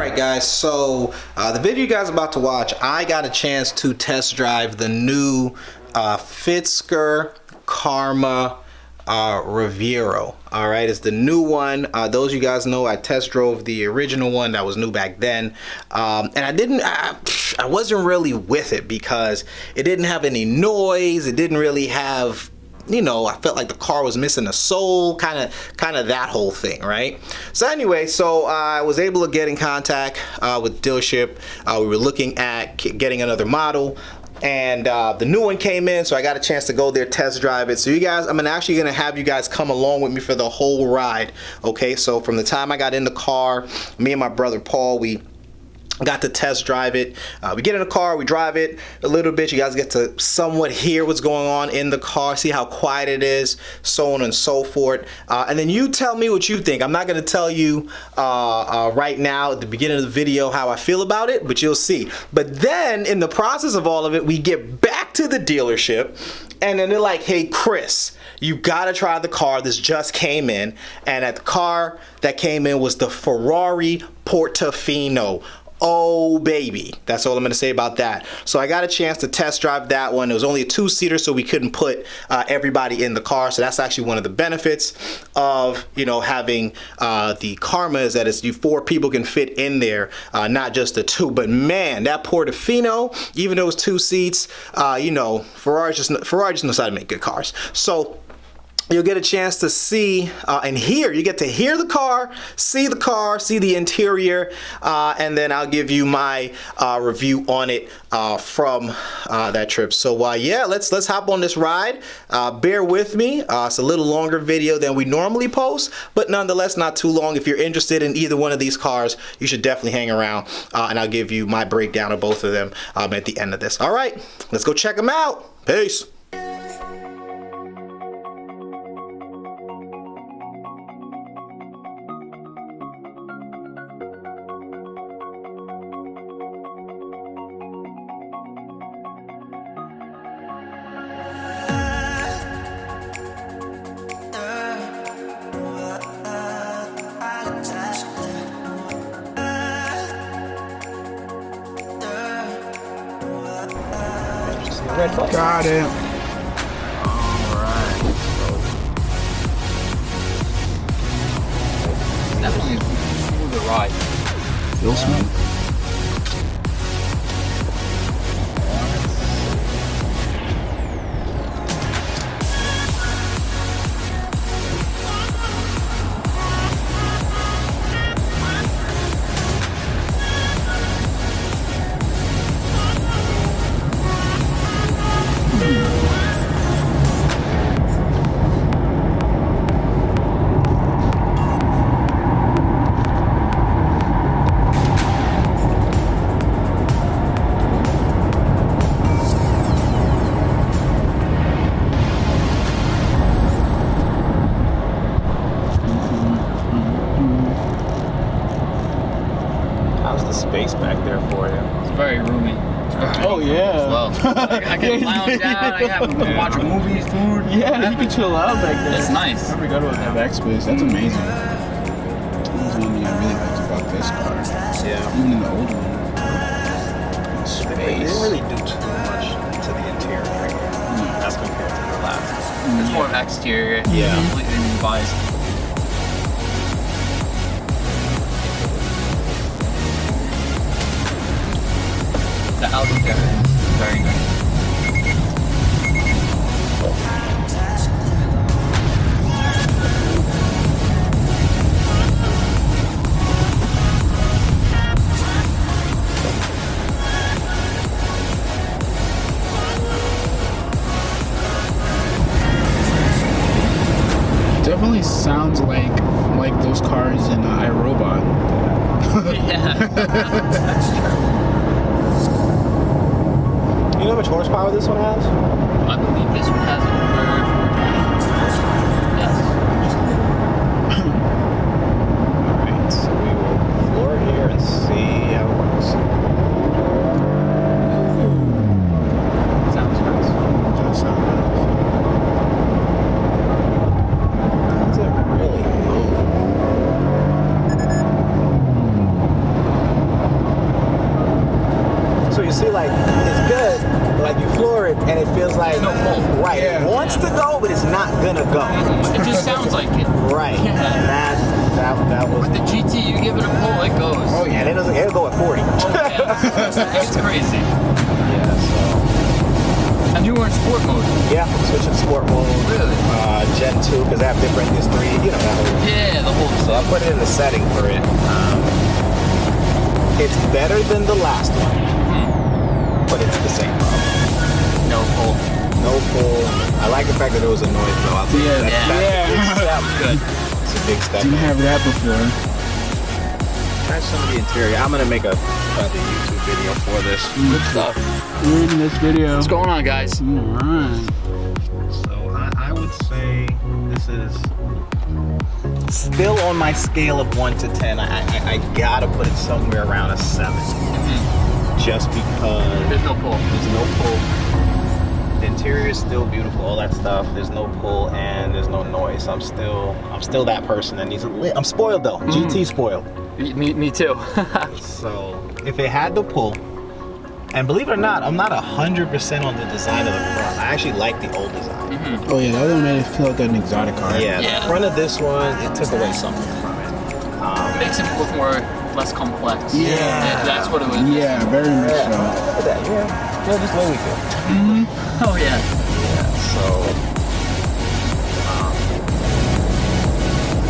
Alright guys, so the video you guys are about to watch, I got a chance to test drive the new Fisker Karma Riviero. Alright, it's the new one. Those of you guys know I test drove the original one that was new back then. And I wasn't really with it because it didn't have any noise. It didn't really have, you know, I felt like the car was missing a soul, kind of that whole thing, right? So anyway, so I was able to get in contact with the dealership. We were looking at getting another model, and the new one came in, so I got a chance to go there, test drive it. So you guys, I'm actually gonna have you guys come along with me for the whole ride, okay? So from the time I got in the car, me and my brother Paul, we got to test drive it. We get in the car, we drive it a little bit. You guys get to somewhat hear what's going on in the car, see how quiet it is, so on and so forth. And then you tell me what you think. I'm not gonna tell you right now at the beginning of the video how I feel about it, but you'll see. But then in the process of all of it, we get back to the dealership, and then they're like, hey Chris, you gotta try the car. This just came in, and the car that came in was the Ferrari Protofino. Oh baby, that's all I'm gonna say about that. So I got a chance to test drive that one. It was only a two-seater, so we couldn't put everybody in the car. So that's actually one of the benefits of, you know, having the Karma, is that it's four people can fit in there, not just the two. But man, that Protofino, even though it's two seats, you know, Ferrari just knows how to make good cars. So you'll get a chance to see and hear. You get to hear the car, see the interior, and then I'll give you my review on it from that trip. So yeah, let's hop on this ride. Bear with me. It's a little longer video than we normally post, but nonetheless not too long. If you're interested in either one of these cars, you should definitely hang around, and I'll give you my breakdown of both of them at the end of this. All right, let's go check them out. Peace. Got it. Alright. Definitely smooth the ride. Feels smooth. How's the space back there for you? It's very roomy. Oh yeah. As well. I can lounge out, I can watch movies, food. Yeah, you can chill out back there. It's nice. I forgot about that back space. That's amazing. That was one thing I really liked about this car. Yeah. Even in the old one. They didn't really do too much to the interior as compared to the last. It's more exterior. Yeah. Completely revised. The outlook there is very nice. Definitely sounds like those cars in iRobot. Yeah. That's true. You know how much horsepower this one has? I believe this one has over. Yes. Alright, so we will floor it here and see how it works. Sounds nice. Does sound nice. Does it really move? go, but it's not gonna go. It just sounds like it. Right. Yeah. And that was. With the GT, you give it a pull, it goes. Oh yeah, it'll go at 40. Oh, yeah. It's crazy. Yeah. So. And you were in sport mode. Yeah, I'm switching to sport mode. Really? Gen 2 because they have different. There's 3. You know that whole. Yeah, the whole. So I put it in the setting for it. It's better than the last one, but it's the same problem. No pull. No pull. I like the fact that there was a noise though. I'll tell you Yeah, that's Good. It's a big step. Didn't have that before. That's some of the interior. I'm gonna make another YouTube video for this. Good stuff. We're in this video. What's going on, guys? Alright. So I would say this is still on my scale of 1 to 10. I gotta put it somewhere around a 7. Just because There's no pull. there's no pull. The interior is still beautiful, all that stuff. There's no pull and there's no noise. I'm still that person that needs I'm spoiled though. GT spoiled. Me too. So if it had the pull, and believe it or not, I'm not 100% on the design of the front. I actually like the old design. Oh yeah, the other one made it feel like an exotic car. Yeah, Yeah. the front of this one, it took away something from it. Makes it look less complex. Yeah. That's what it was. Yeah, very much so. Look at that, yeah, just the way we feel. Oh yeah. Yeah, so.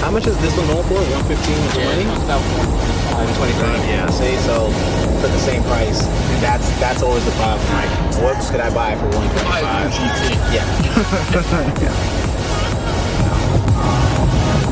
How much is this one going for? 115 with the Yeah, money? it's about 125, yeah. See, so for the same price, that's always the problem. Like, what could I buy for 125? GT. Yeah.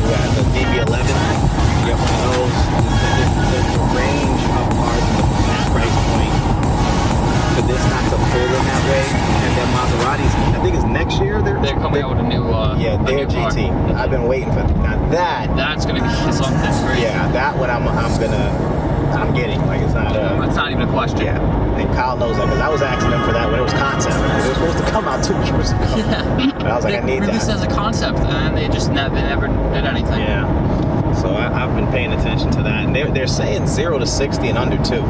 We got the DB11. You get one of those. The range of cars in that price point for this not to pull in that way. And then Maseratis, I think it's next year. They're coming out with a new. Yeah, their GT. I've been waiting for now that. That's gonna be something crazy. Yeah, that one I'm getting. Like it's not a. It's not even a question. Yeah, and Kyle knows that because I was asking him for that when it was concept. It was supposed to come out 2 years ago. Yeah. But I was like, I need Released that. as a concept, and they never did anything. Yeah. So I've been paying attention to that, and they're saying 0 to 60 in under 2.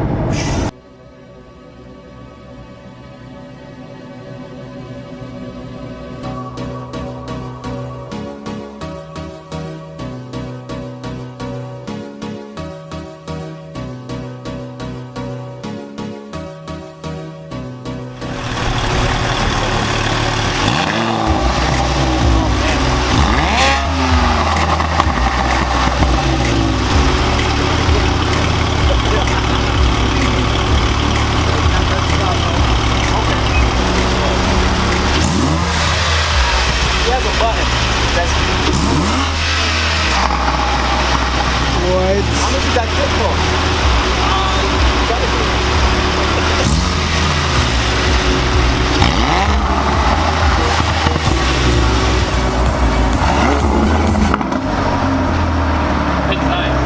What? How much is that kit for? It's nice.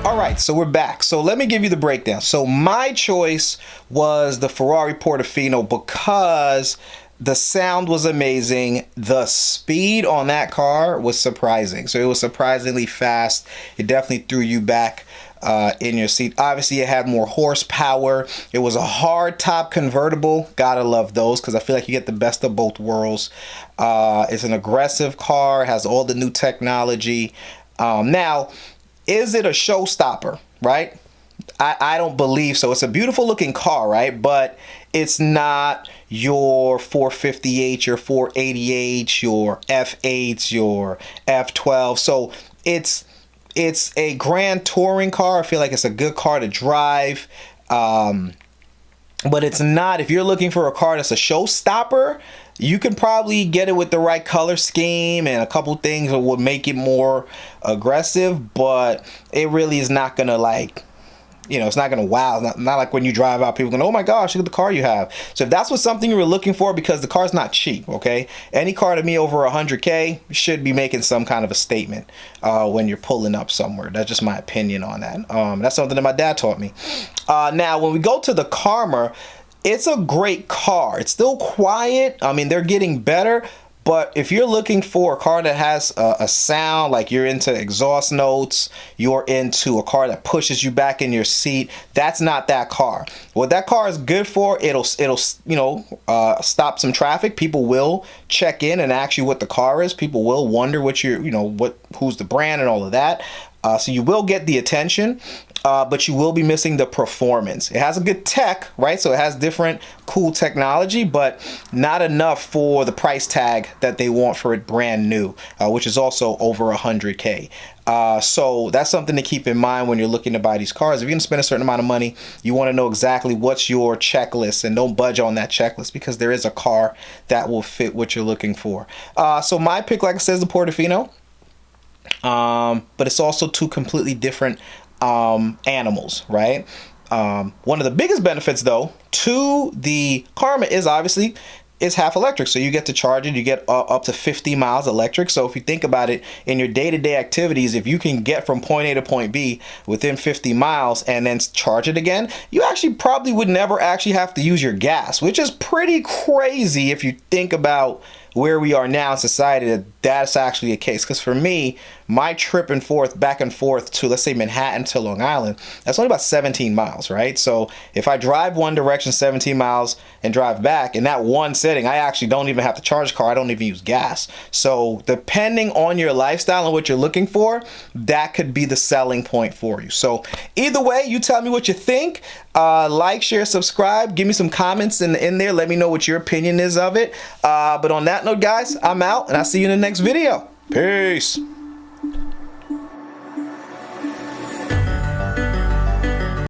All right, so we're back. So let me give you the breakdown. So my choice was the Ferrari Portofino because the sound was amazing. The speed on that car was surprising. So it was surprisingly fast. It definitely threw you back in your seat. Obviously, it had more horsepower. It was a hard top convertible. Gotta love those because I feel like you get the best of both worlds. It's an aggressive car. It has all the new technology. Now, is it a showstopper, right? I don't believe so. It's a beautiful looking car, right? But it's not your 450h, your 480h, your F8s, your F12. So it's a grand touring car. I feel like it's a good car to drive. But it's not, if you're looking for a car that's a showstopper, you can probably get it with the right color scheme and a couple things that would make it more aggressive, but it really is not gonna, like, you know, it's not gonna wow. Not like when you drive out, people going, oh my gosh, look at the car you have. So if that's what something you were looking for, because the car's not cheap, okay? Any car to me over 100K should be making some kind of a statement when you're pulling up somewhere. That's just my opinion on that. That's something that my dad taught me. Now, when we go to the Karma, it's a great car. It's still quiet. I mean, they're getting better. But if you're looking for a car that has a sound, like you're into exhaust notes, you're into a car that pushes you back in your seat, that's not that car. What that car is good for, it'll you know, stop some traffic. People will check in and ask you what the car is. People will wonder what you're, you know, who's the brand and all of that. So you will get the attention, but you will be missing the performance. It has a good tech, right? So it has different cool technology, but not enough for the price tag that they want for it brand new, which is also over 100K. So that's something to keep in mind when you're looking to buy these cars. If you're gonna spend a certain amount of money, you wanna know exactly what's your checklist, and don't budge on that checklist because there is a car that will fit what you're looking for. So my pick, like I said, is the Portofino. But it's also two completely different animals, right? One of the biggest benefits, though, to the Karma is obviously it's half electric, so you get to charge it. You get up to 50 miles electric. So if you think about it in your day-to-day activities, if you can get from point A to point B within 50 miles and then charge it again, you actually probably would never actually have to use your gas, which is pretty crazy if you think about where we are now in society, that's actually a case. Because for me, my trip and forth, back and forth to, let's say, Manhattan to Long Island, that's only about 17 miles, right? So if I drive one direction 17 miles and drive back, in that one setting, I actually don't even have to charge the car. I don't even use gas. So depending on your lifestyle and what you're looking for, that could be the selling point for you. So either way, you tell me what you think. Like, share, subscribe. Give me some comments in there. Let me know what your opinion is of it. But on that note, guys, I'm out, and I'll see you in the next video. Peace.